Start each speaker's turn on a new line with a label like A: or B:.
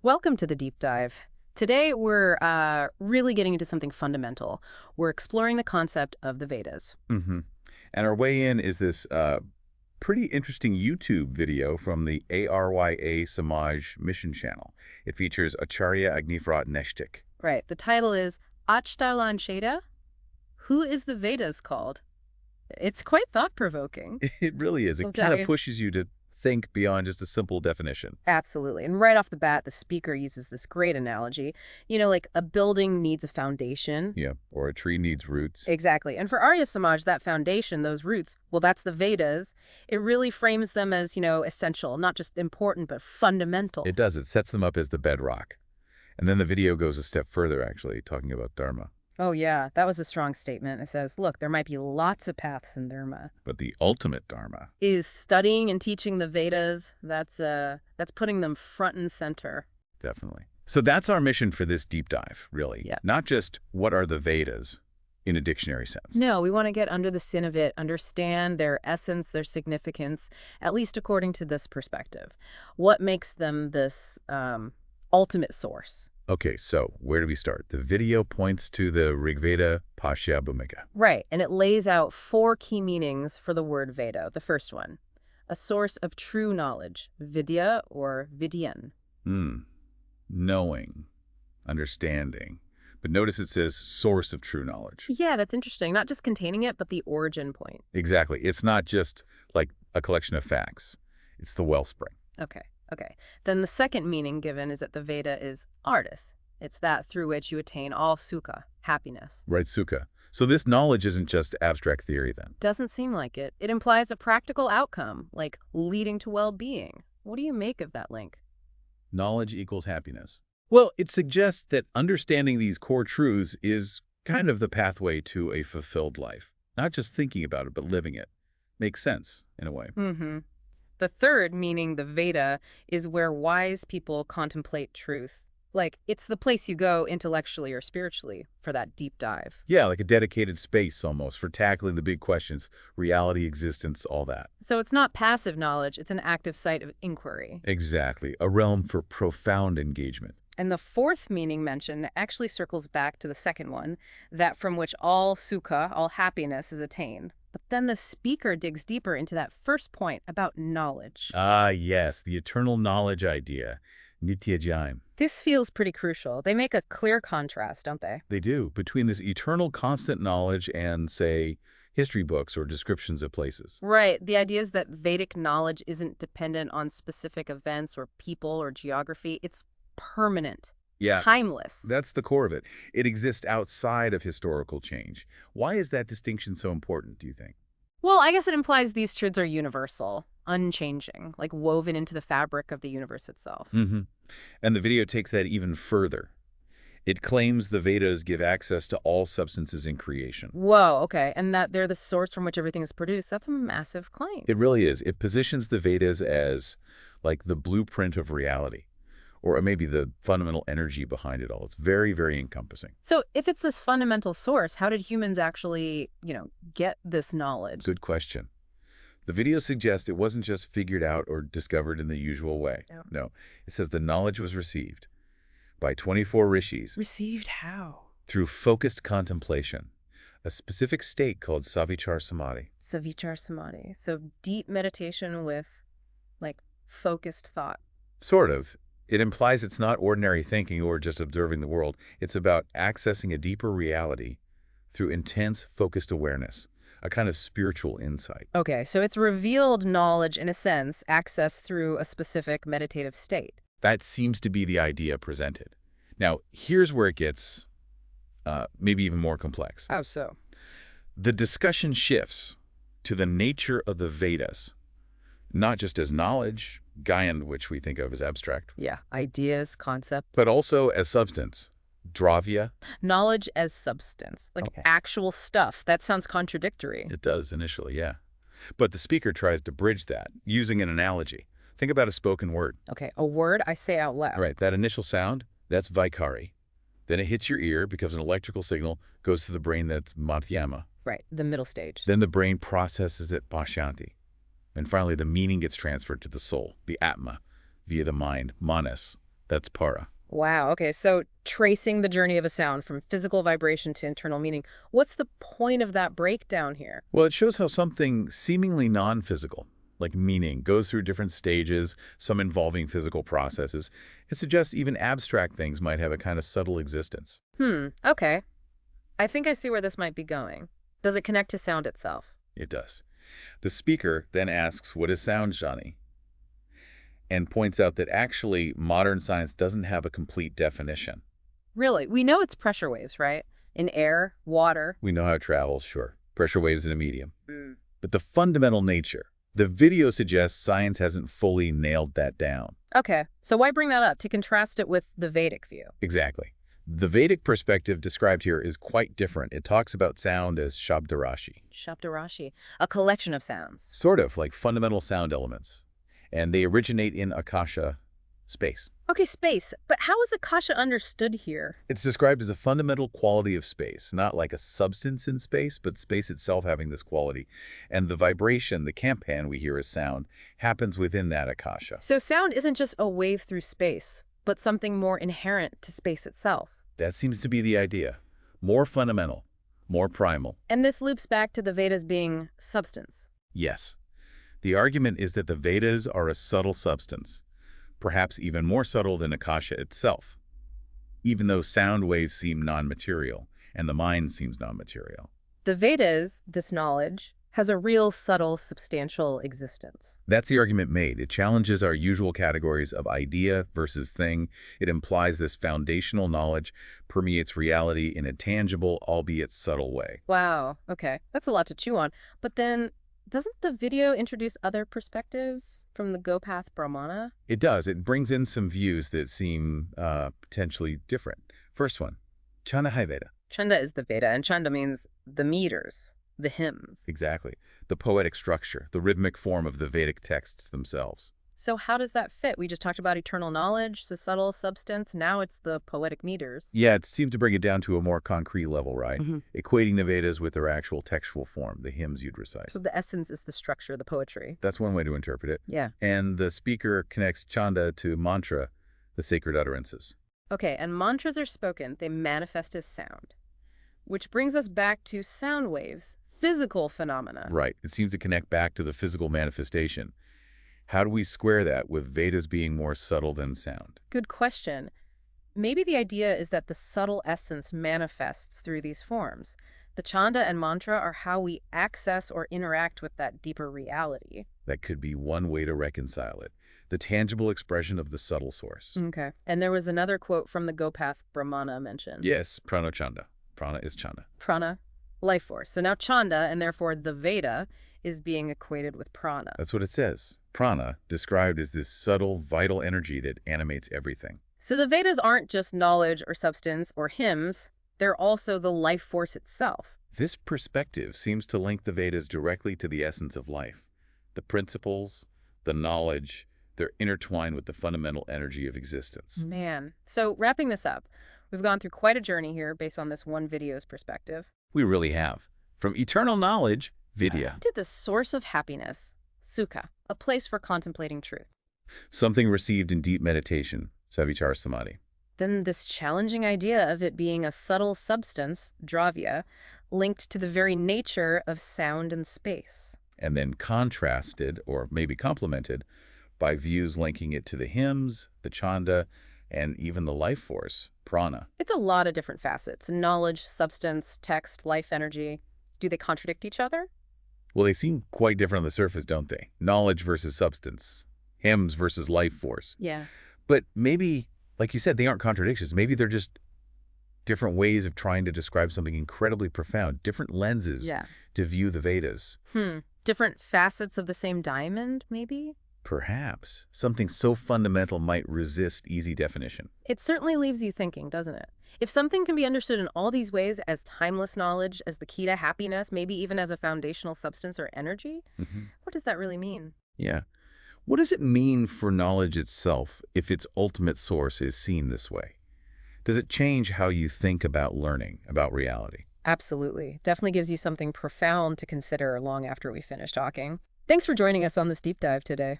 A: Welcome to the deep dive. Today we're really getting into something fundamental. We're exploring the concept of the Vedas.
B: hmm And our way in is this pretty interesting YouTube video from the Ary Samaj mission channel. It features Acharya Agnivrat Neshtik.
A: Right. The title is Achtalan Sheda. Who is the Vedas called? It's quite thought-provoking.
B: It really is.
A: I'll
B: It
A: tell
B: kind of
A: you.
B: pushes you to think beyond just a simple definition.
A: Absolutely. And right off the bat, the speaker uses this great analogy. Like a building needs a foundation.
B: Yeah. Or a tree needs roots.
A: Exactly. And for Arya Samaj, that foundation, those roots, well, that's the Vedas. It really frames them as, essential, not just important, but fundamental.
B: It does. It sets them up as the bedrock. And then the video goes a step further, actually, talking about Dharma.
A: Oh, yeah, that was a strong statement. It says, look, there might be lots of paths in Dharma.
B: But the ultimate Dharma.
A: Is studying and teaching the Vedas, that's putting them front and center.
B: Definitely. So that's our mission for this deep dive, really.
A: Yeah.
B: Not just what are the Vedas in a dictionary sense.
A: No, we want to get under the skin of it, understand their essence, their significance, at least according to this perspective. What makes them this ultimate source?
B: Okay, so where do we start? The video points to the Rigveda Pashya Bhumika.
A: Right, and it lays out 4 key meanings for the word Veda. The first one, a source of true knowledge, vidya or vidyan.
B: Knowing, understanding. But notice it says source of true knowledge.
A: Yeah, that's interesting. Not just containing it, but the origin point.
B: Exactly. It's not just like a collection of facts. It's the wellspring.
A: Okay. Then the second meaning given is that the Veda is artis. It's that through which you attain all sukha, happiness.
B: Right, Sukha. So this knowledge isn't just abstract theory then.
A: Doesn't seem like it. It implies a practical outcome, like leading to well-being. What do you make of that link?
B: Knowledge equals happiness. Well, it suggests that understanding these core truths is kind of the pathway to a fulfilled life. Not just thinking about it, but living it. Makes sense, in a way.
A: Mm-hmm. The third, meaning the Veda, is where wise people contemplate truth. Like, it's the place you go intellectually or spiritually for that deep dive.
B: Yeah, like a dedicated space almost for tackling the big questions, reality, existence, all that.
A: So it's not passive knowledge, it's an active site of inquiry.
B: Exactly. A realm for profound engagement.
A: And the fourth meaning mentioned actually circles back to the second one, that from which all sukha, all happiness, is attained. But then the speaker digs deeper into that first point about knowledge.
B: Ah, yes, the eternal knowledge idea. Nitya Jaim.
A: This feels pretty crucial. They make a clear contrast, don't they?
B: They do, between this eternal constant knowledge and, say, history books or descriptions of places.
A: Right. The idea is that Vedic knowledge isn't dependent on specific events or people or geography. It's permanent,
B: Yeah,
A: timeless.
B: that's the core of it. It exists outside of historical change. Why is that distinction so important, do you think?
A: Well, I guess it implies these truths are universal, unchanging, like woven into the fabric of the universe itself.
B: Mm-hmm. And the video takes that even further. It claims the Vedas give access to all substances in creation.
A: Whoa, okay. And that they're the source from which everything is produced. That's a massive claim.
B: It really is. It positions the Vedas as like the blueprint of reality, or maybe the fundamental energy behind it all. It's very, very encompassing.
A: So if it's this fundamental source, how did humans actually, get this knowledge?
B: Good question. The video suggests it wasn't just figured out or discovered in the usual way.
A: No.
B: No, it says the knowledge was received by 24 rishis
A: Received how?
B: through focused contemplation, a specific state called savichar samadhi.
A: Savichar samadhi. So deep meditation with, focused thought.
B: Sort of. It implies it's not ordinary thinking or just observing the world. It's about accessing a deeper reality through intense, focused awareness, a kind of spiritual insight.
A: Okay, so it's revealed knowledge in a sense, accessed through a specific meditative state.
B: That seems to be the idea presented. Now, here's where it gets maybe even more complex.
A: How so?
B: The discussion shifts to the nature of the Vedas, not just as knowledge, Gyan, which we think of as abstract,
A: Yeah, ideas, concept.
B: but also as substance, dravya.
A: Knowledge as substance, like
B: Okay.
A: actual stuff. That sounds contradictory.
B: It does initially, yeah. But the speaker tries to bridge that using an analogy. Think about a spoken word.
A: Okay, a word I say out loud.
B: Right, that initial sound, that's vaikari. Then it hits your ear, becomes an electrical signal, goes to the brain, that's madhyama.
A: Right, the middle stage.
B: Then the brain processes it pashanti. And finally, the meaning gets transferred to the soul, the atma, via the mind, manas, That's para.
A: Wow, okay, so tracing the journey of a sound from physical vibration to internal meaning, what's the point of that breakdown here?
B: Well, it shows how something seemingly non-physical, like meaning, goes through different stages, some involving physical processes. It suggests even abstract things might have a kind of subtle existence.
A: Okay. I think I see where this might be going. Does it connect to sound itself?
B: It does. The speaker then asks, "What is sound, Johnny?" and points out that actually modern science doesn't have a complete definition.
A: Really? We know it's pressure waves, right? In air, water.
B: We know how it travels, sure. Pressure waves in a medium.
A: Mm.
B: But the fundamental nature, the video suggests science hasn't fully nailed that down.
A: Okay, so why bring that up? To contrast it with the Vedic view.
B: Exactly. The Vedic perspective described here is quite different. It talks about sound as shabdarashi.
A: Shabdarashi, a collection of sounds.
B: Sort of like fundamental sound elements. And they originate in Akasha, space.
A: Okay, space. But how is Akasha understood here?
B: It's described as a fundamental quality of space, not like a substance in space, but space itself having this quality. And the vibration, the kampan we hear as sound, happens within that Akasha.
A: So sound isn't just a wave through space, but something more inherent to space itself.
B: That seems to be the idea. More fundamental, more primal.
A: And this loops back to the Vedas being substance.
B: Yes. The argument is that the Vedas are a subtle substance, perhaps even more subtle than Akasha itself, even though sound waves seem non-material and the mind seems non-material.
A: The Vedas, this knowledge, has a real subtle, substantial existence.
B: That's the argument made. It challenges our usual categories of idea versus thing. It implies this foundational knowledge permeates reality in a tangible, albeit subtle way.
A: Wow, okay. That's a lot to chew on. But then, doesn't the video introduce other perspectives from the Gopath Brahmana?
B: It does. It brings in some views that seem potentially different. First one, Chanda Veda.
A: Chanda is the Veda, and Chanda means the meters, the hymns.
B: Exactly. The poetic structure, the rhythmic form of the Vedic texts themselves.
A: So how does that fit? We just talked about eternal knowledge, the subtle substance. Now it's the poetic meters.
B: Yeah, it seemed to bring it down to a more concrete level, right? Equating the Vedas with their actual textual form, the hymns you'd recite.
A: So the essence is the structure, the poetry.
B: That's one way to interpret it.
A: Yeah.
B: And the speaker connects chanda to mantra, the sacred utterances.
A: Okay, and mantras are spoken. They manifest as sound. Which brings us back to sound waves, physical phenomena.
B: Right. It seems to connect back to the physical manifestation. How do we square that with Vedas being more subtle than sound?
A: Good question. Maybe the idea is that the subtle essence manifests through these forms. The chanda and mantra are how we access or interact with that deeper reality.
B: That could be one way to reconcile it. The tangible expression of the subtle source.
A: Okay. And there was another quote from the Gopath Brahmana mentioned.
B: Yes, prana chanda. Prana is chanda.
A: Prana, life force. So now chanda, and therefore the Veda, is being equated with prana.
B: That's what it says. Prana, described as this subtle, vital energy that animates everything.
A: So the Vedas aren't just knowledge or substance or hymns. They're also the life force itself.
B: This perspective seems to link the Vedas directly to the essence of life. The principles, the knowledge, they're intertwined with the fundamental energy of existence.
A: Man. So wrapping this up, we've gone through quite a journey here based on this one video's perspective.
B: We really have. From eternal knowledge, vidya,
A: To the source of happiness, sukha, a place for contemplating truth.
B: something received in deep meditation, savichara samadhi.
A: Then this challenging idea of it being a subtle substance, dravya, linked to the very nature of sound and space.
B: And then contrasted, or maybe complemented, by views linking it to the hymns, the chanda, and even the life force, prana.
A: It's a lot of different facets: knowledge, substance, text, life energy. Do they contradict each other?
B: Well, they seem quite different on the surface, don't they? Knowledge versus substance, hymns versus life force.
A: Yeah.
B: But maybe, like you said, they aren't contradictions. Maybe they're just different ways of trying to describe something incredibly profound, different lenses
A: Yeah.
B: to view the Vedas.
A: Different facets of the same diamond, maybe?
B: Perhaps something so fundamental might resist easy definition.
A: It certainly leaves you thinking, doesn't it? If something can be understood in all these ways as timeless knowledge, as the key to happiness, maybe even as a foundational substance or energy, what does that really mean?
B: Yeah. What does it mean for knowledge itself if its ultimate source is seen this way? Does it change how you think about learning, about reality?
A: Absolutely. Definitely gives you something profound to consider long after we finish talking. Thanks for joining us on this deep dive today.